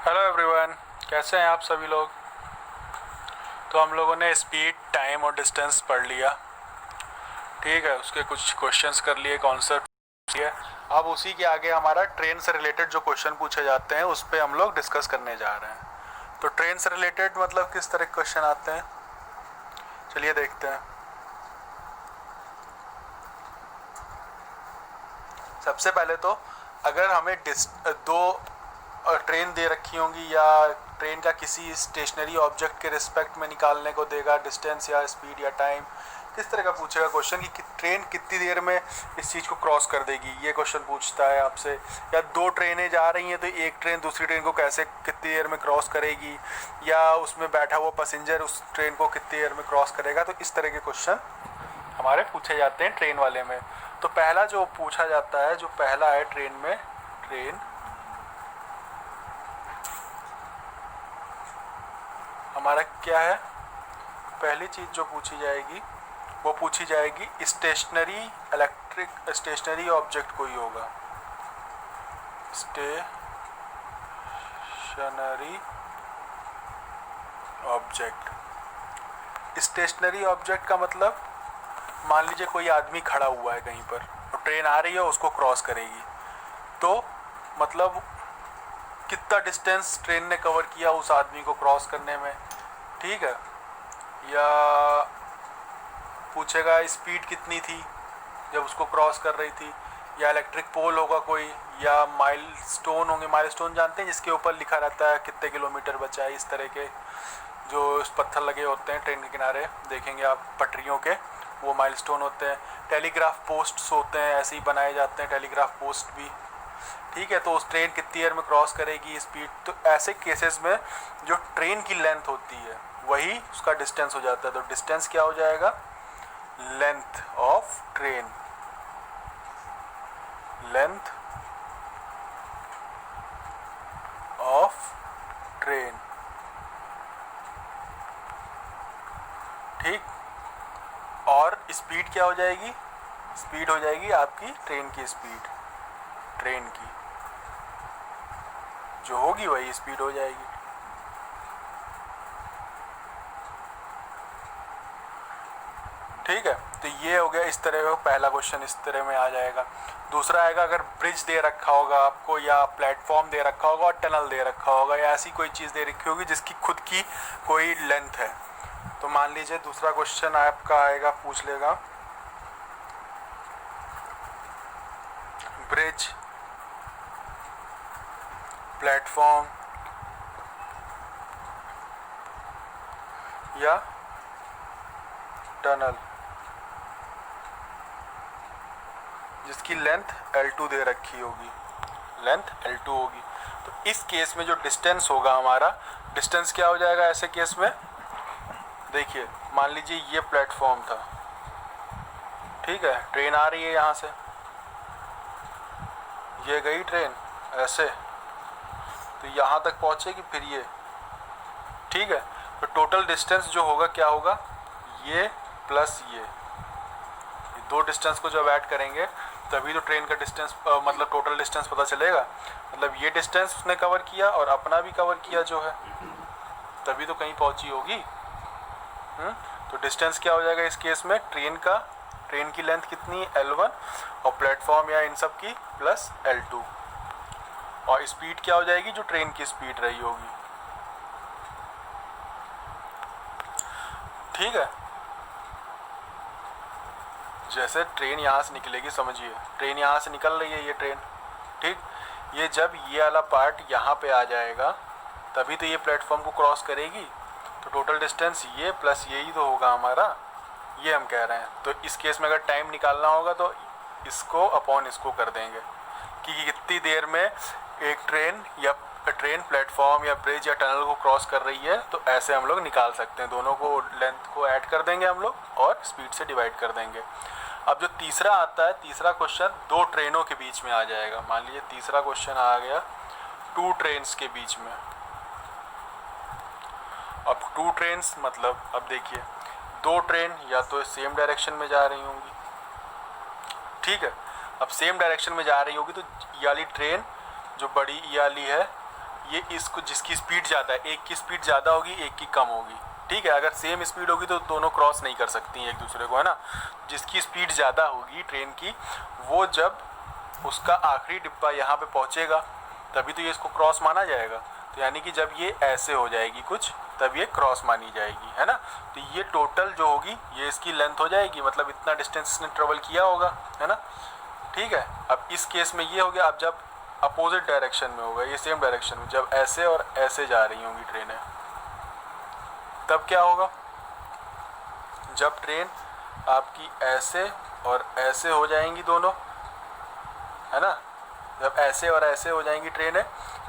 Hello everyone, कैसे हैं आप सभी लोग। तो हम लोगों ने स्पीड, टाइम और डिस्टेंस पढ़ लिया। ठीक है, उसके कुछ क्वेश्चंस कर लिए, कॉन्सेप्ट लिए। अब उसी के आगे हमारा ट्रेन से रिलेटेड जो क्वेश्चन पूछे जाते हैं उस पर हम लोग डिस्कस करने जा रहे हैं। तो ट्रेन से रिलेटेड मतलब किस तरह के क्वेश्चन आते हैं, चलिए देखते हैं। सबसे पहले तो अगर हमें दो ट्रेन दे रखी होंगी या ट्रेन का किसी स्टेशनरी ऑब्जेक्ट के रिस्पेक्ट में निकालने को देगा डिस्टेंस या स्पीड या टाइम, किस तरह का पूछेगा क्वेश्चन कि ट्रेन कितनी देर में इस चीज़ को क्रॉस कर देगी, ये क्वेश्चन पूछता है आपसे। या दो ट्रेनें जा रही हैं तो एक ट्रेन दूसरी ट्रेन को कैसे कितनी देर में क्रॉस करेगी, या उसमें बैठा हुआ पैसेंजर उस ट्रेन को कितनी देर में क्रॉस करेगा। तो इस तरह के क्वेश्चन हमारे पूछे जाते हैं ट्रेन वाले में। तो पहला जो पूछा जाता है, जो पहला है ट्रेन में, ट्रेन हमारा क्या है, पहली चीज़ जो पूछी जाएगी वो पूछी जाएगी स्टेशनरी इलेक्ट्रिक स्टेशनरी ऑब्जेक्ट कोई होगा। स्टेशनरी ऑब्जेक्ट, स्टेशनरी ऑब्जेक्ट का मतलब मान लीजिए कोई आदमी खड़ा हुआ है कहीं पर और ट्रेन आ रही है उसको क्रॉस करेगी, तो मतलब कितना डिस्टेंस ट्रेन ने कवर किया उस आदमी को क्रॉस करने में। ठीक है, या पूछेगा स्पीड कितनी थी जब उसको क्रॉस कर रही थी, या इलेक्ट्रिक पोल होगा कोई, या माइलस्टोन होंगे। माइलस्टोन जानते हैं जिसके ऊपर लिखा रहता है कितने किलोमीटर बचा है, इस तरह के जो पत्थर लगे होते हैं ट्रेन के किनारे, देखेंगे आप पटरियों के, वो माइलस्टोन होते हैं। टेलीग्राफ पोस्ट्स होते हैं, ऐसे ही बनाए जाते हैं टेलीग्राफ पोस्ट भी। ठीक है, तो उस ट्रेन कितनी देर में क्रॉस करेगी स्पीड। तो ऐसे केसेस में जो ट्रेन की लेंथ होती है वही उसका डिस्टेंस हो जाता है। तो डिस्टेंस क्या हो जाएगा, length of train, length of train. ठीक, और स्पीड क्या हो जाएगी, स्पीड हो जाएगी आपकी ट्रेन की स्पीड, ट्रेन की जो होगी वही स्पीड हो जाएगी। ठीक है, तो ये हो गया इस तरह का पहला क्वेश्चन, इस तरह में आ जाएगा। दूसरा आएगा अगर ब्रिज दे रखा होगा आपको, या प्लेटफॉर्म दे रखा होगा और टनल दे रखा होगा, या ऐसी कोई चीज़ दे रखी होगी जिसकी खुद की कोई लेंथ है। तो मान लीजिए दूसरा क्वेश्चन आपका आएगा, पूछ लेगा ब्रिज, प्लेटफॉर्म या टनल जिसकी लेंथ L2 दे रखी होगी, लेंथ L2 होगी। तो इस केस में जो डिस्टेंस होगा हमारा, डिस्टेंस क्या हो जाएगा ऐसे केस में, देखिए मान लीजिए ये प्लेटफॉर्म था। ठीक है, ट्रेन आ रही है यहाँ से, ये गई ट्रेन ऐसे, तो यहाँ तक पहुँचेगी फिर ये। ठीक है, तो टोटल डिस्टेंस जो होगा क्या होगा, ये प्लस ये दो डिस्टेंस को जब ऐड करेंगे तभी तो ट्रेन का डिस्टेंस मतलब टोटल डिस्टेंस पता चलेगा। मतलब ये डिस्टेंस उसने कवर किया और अपना भी कवर किया जो है, तभी तो कहीं पहुंची होगी। तो डिस्टेंस क्या हो जाएगा इस केस में, ट्रेन का, ट्रेन की लेंथ कितनी है L1, और प्लेटफॉर्म या इन सब की प्लस L2, और स्पीड क्या हो जाएगी जो ट्रेन की स्पीड रही होगी। ठीक है, जैसे ट्रेन यहाँ से निकलेगी, समझिए ट्रेन यहाँ से निकल रही है ये ट्रेन। ठीक, ये जब ये वाला पार्ट यहाँ पे आ जाएगा तभी तो ये प्लेटफॉर्म को क्रॉस करेगी। तो टोटल डिस्टेंस ये प्लस यही तो होगा हमारा, ये हम कह रहे हैं। तो इस केस में अगर टाइम निकालना होगा तो इसको अपॉन इसको कर देंगे कि कितनी देर में एक ट्रेन या ट्रेन प्लेटफॉर्म या ब्रिज या टनल को क्रॉस कर रही है। तो ऐसे हम लोग निकाल सकते हैं, दोनों को लेंथ को ऐड कर देंगे हम लोग और स्पीड से डिवाइड कर देंगे। अब जो तीसरा आता है, तीसरा क्वेश्चन दो ट्रेनों के बीच में आ जाएगा। मान लीजिए तीसरा क्वेश्चन आ गया टू ट्रेन्स के बीच में। अब टू ट्रेन्स मतलब, अब देखिए दो ट्रेन या तो सेम डायरेक्शन में जा रही होंगी। ठीक है, अब सेम डायरेक्शन में जा रही होगी तो ये वाली ट्रेन जो बड़ी ये वाली है ये इसको जिसकी स्पीड ज़्यादा है, एक की स्पीड ज़्यादा होगी, एक की कम होगी, ठीक है। अगर सेम स्पीड होगी तो दोनों क्रॉस नहीं कर सकती एक दूसरे को, है ना। जिसकी स्पीड ज़्यादा होगी ट्रेन की, वो जब उसका आखिरी डिब्बा यहाँ पे पहुँचेगा तभी तो ये इसको क्रॉस माना जाएगा। तो यानी कि जब ये ऐसे हो जाएगी कुछ, तब ये क्रॉस मानी जाएगी, है ना। तो ये टोटल जो होगी ये इसकी लेंथ हो जाएगी, मतलब इतना डिस्टेंस इसने ट्रेवल किया होगा, है ना, ठीक है। अब इस केस में ये हो गया। अब जब अपोजिट डायरेक्शन में होगा, ये सेम डायरेक्शन में, जब ऐसे और ऐसे जा रही होंगी ट्रेनें, तब क्या होगा? जब ट्रेन आपकी ऐसे और ऐसे हो जाएंगी दोनों, है ना, जब ऐसे और ऐसे हो जाएंगी ट्रेनें,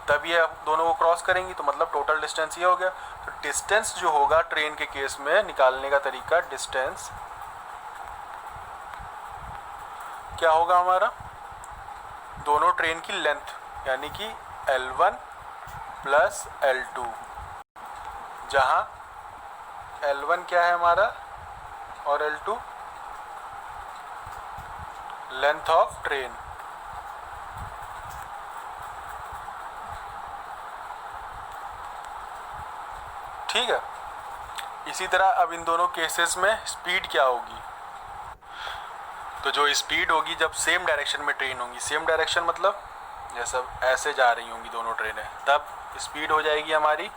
तब ये दोनों को क्रॉस करेंगी, तो मतलब टोटल डिस्टेंस ये हो गया। तो डिस्टेंस जो होगा ट्रेन के केस में निकालने का तरीका, डिस्टेंस क्या होगा हमारा? दोनों ट्रेन की लेंथ, यानी कि L1 प्लस L2, जहाँ L1 क्या है हमारा और L2 लेंथ ऑफ ट्रेन, ठीक है। इसी तरह अब इन दोनों केसेस में स्पीड क्या होगी? तो जो स्पीड होगी जब सेम डायरेक्शन में ट्रेन होंगी, सेम डायरेक्शन मतलब जैसे ऐसे जा रही होंगी दोनों ट्रेनें, तब स्पीड हो जाएगी हमारी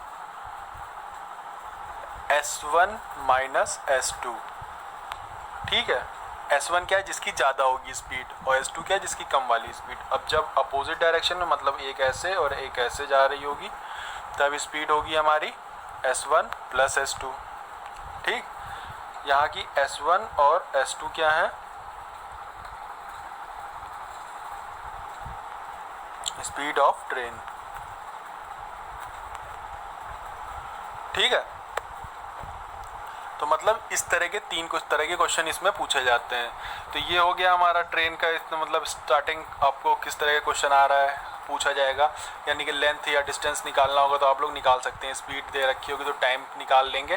S1 माइनस S2, ठीक है। S1 क्या है? जिसकी ज़्यादा होगी स्पीड, और S2 क्या है? जिसकी कम वाली स्पीड। अब जब अपोजिट डायरेक्शन में, मतलब एक ऐसे और एक ऐसे जा रही होगी, तब स्पीड होगी हमारी S1 प्लस S2, ठीक। यहाँ की S1 और S2 क्या है? स्पीड ऑफ ट्रेन, ठीक है। तो मतलब इस तरह के कुछ तरह के क्वेश्चन इसमें पूछे जाते हैं। तो ये हो गया हमारा ट्रेन का, इसमें मतलब स्टार्टिंग आपको किस तरह का क्वेश्चन आ रहा है पूछा जाएगा, यानी कि लेंथ या डिस्टेंस निकालना होगा तो आप लोग निकाल सकते हैं। स्पीड दे रखी होगी तो टाइम निकाल लेंगे,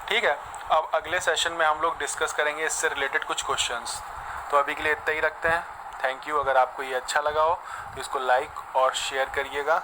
ठीक है। अब अगले सेशन में हम लोग डिस्कस करेंगे इससे रिलेटेड कुछ क्वेश्चंस। तो अभी के लिए इतना ही रखते हैं। Thank you. अगर आपको ये अच्छा लगा हो तो इसको लाइक और शेयर करिएगा।